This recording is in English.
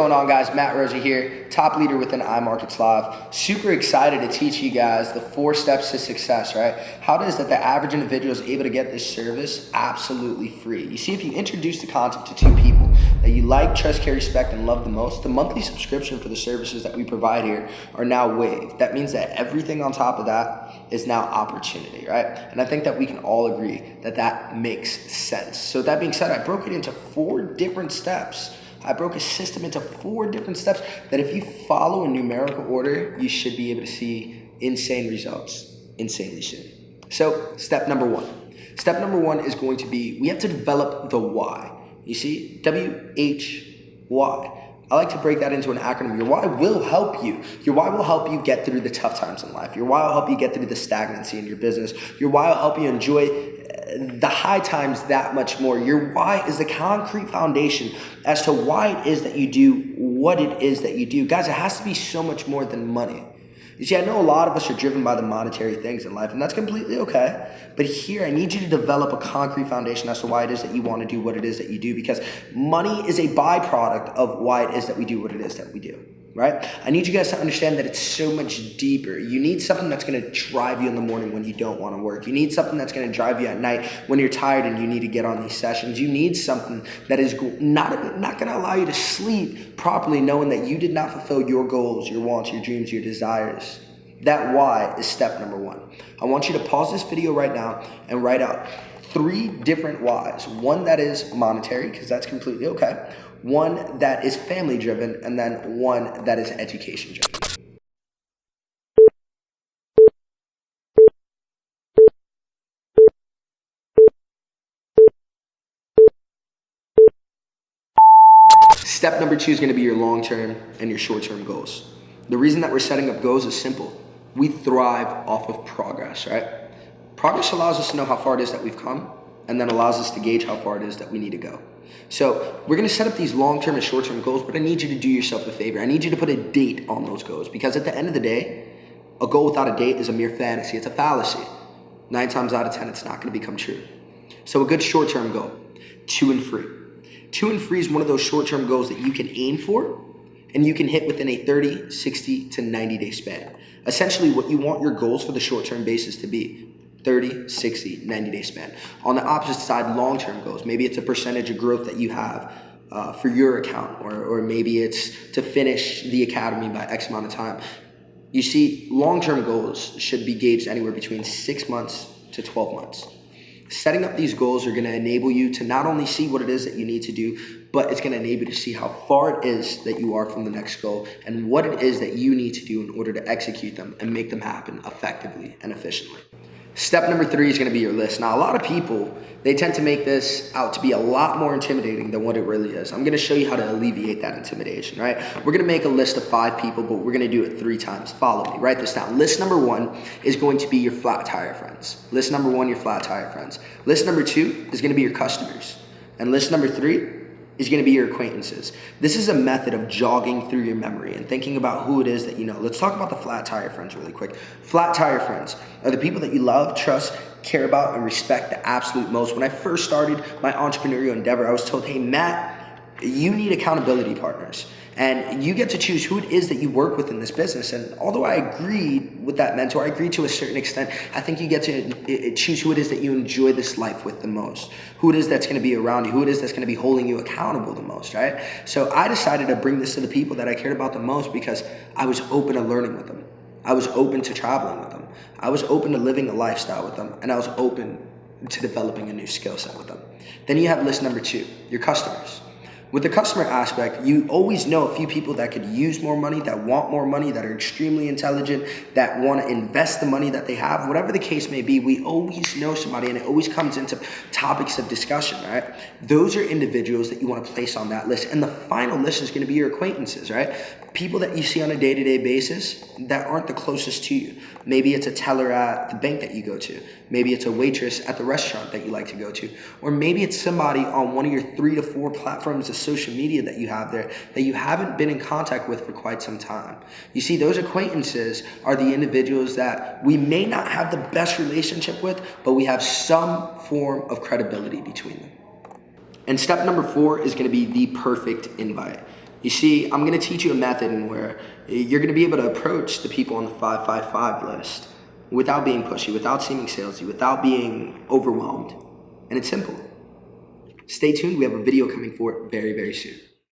going on, guys? Matt Rosa here, top leader within iMarkets Live. Super excited to teach you guys the 4 steps to success, right? How it is that the average individual is able to get this service absolutely free. You see, if you introduce the concept to 2 people that you like, trust, care, respect, and love the most, the monthly subscription for the services that we provide here are now waived. That means that everything on top of that is now opportunity, right? And I think that we can all agree that that makes sense. So that being said, I broke it into 4 different steps. I broke a system into 4 different steps that if you follow in numerical order, you should be able to see insane results insanely soon. So step number 1. Step number 1 is going to be, we have to develop the why. You see, WHY. I like to break that into an acronym. Your why will help you. Your why will help you get through the tough times in life. Your why will help you get through the stagnancy in your business. Your why will help you enjoy the high times that much more. Your why is the concrete foundation as to why it is that you do what it is that you do. Guys, it has to be so much more than money. You see, I know a lot of us are driven by the monetary things in life, and that's completely okay. But here, I need you to develop a concrete foundation as to why it is that you want to do what it is that you do, because money is a byproduct of why it is that we do what it is that we do, right? I need you guys to understand that it's so much deeper. You need something that's going to drive you in the morning when you don't want to work. You need something that's going to drive you at night when you're tired and you need to get on these sessions. You need something that is not going to allow you to sleep properly, knowing that you did not fulfill your goals, your wants, your dreams, your desires. That why is step number 1. I want you to pause this video right now and write out 3 different whys. One that is monetary, because that's completely okay. One that is family driven, and then one that is education driven. Step number 2 is going to be your long-term and your short-term goals. The reason that we're setting up goals is simple. We thrive off of progress, right? Progress allows us to know how far it is that we've come, and then allows us to gauge how far it is that we need to go. So we're going to set up these long-term and short-term goals, but I need you to do yourself a favor. I need you to put a date on those goals, because at the end of the day, a goal without a date is a mere fantasy. It's a fallacy. 9 times out of 10, it's not going to become true. So a good short-term goal, 2 and free. 2 and free is one of those short-term goals that you can aim for and you can hit within a 30, 60 to 90 day span. Essentially what you want your goals for the short-term basis to be. 30, 60, 90 day span. On the opposite side, long-term goals. Maybe it's a percentage of growth that you have for your account, or maybe it's to finish the academy by X amount of time. You see, long-term goals should be gauged anywhere between 6 months to 12 months. Setting up these goals are going to enable you to not only see what it is that you need to do, but it's going to enable you to see how far it is that you are from the next goal and what it is that you need to do in order to execute them and make them happen effectively and efficiently. Step number 3 is going to be your list. Now, a lot of people, they tend to make this out to be a lot more intimidating than what it really is. I'm going to show you how to alleviate that intimidation, right? We're going to make a list of 5 people, but we're going to do it 3 times. Follow me. Write this down. List number 1 is going to be your flat tire friends. List number 1, your flat tire friends. List number 2 is going to be your customers. And list number 3 is going to be your acquaintances. This is a method of jogging through your memory and thinking about who it is that you know. Let's talk about the flat tire friends really quick. Flat tire friends are the people that you love, trust, care about, and respect the absolute most. When I first started my entrepreneurial endeavor, I was told, hey, Matt, you need accountability partners. And you get to choose who it is that you work with in this business. And although I agreed with that mentor, I agreed to a certain extent, I think you get to choose who it is that you enjoy this life with the most, who it is that's going to be around you, who it is that's going to be holding you accountable the most, right? So I decided to bring this to the people that I cared about the most because I was open to learning with them. I was open to traveling with them. I was open to living a lifestyle with them. And I was open to developing a new skill set with them. Then you have list number 2, your customers. With the customer aspect, you always know a few people that could use more money, that want more money, that are extremely intelligent, that want to invest the money that they have. Whatever the case may be, we always know somebody, and it always comes into topics of discussion, right? Those are individuals that you want to place on that list. And the final list is going to be your acquaintances, right? People that you see on a day-to-day basis that aren't the closest to you. Maybe it's a teller at the bank that you go to. Maybe it's a waitress at the restaurant that you like to go to. Or maybe it's somebody on one of your 3 to 4 platforms of social media that you have there that you haven't been in contact with for quite some time. You see, those acquaintances are the individuals that we may not have the best relationship with, but we have some form of credibility between them. And step number 4 is going to be the perfect invite. You see, I'm gonna teach you a method in where you're gonna be able to approach the people on the 555 list without being pushy, without seeming salesy, without being overwhelmed. And it's simple. Stay tuned, we have a video coming for it very, very soon.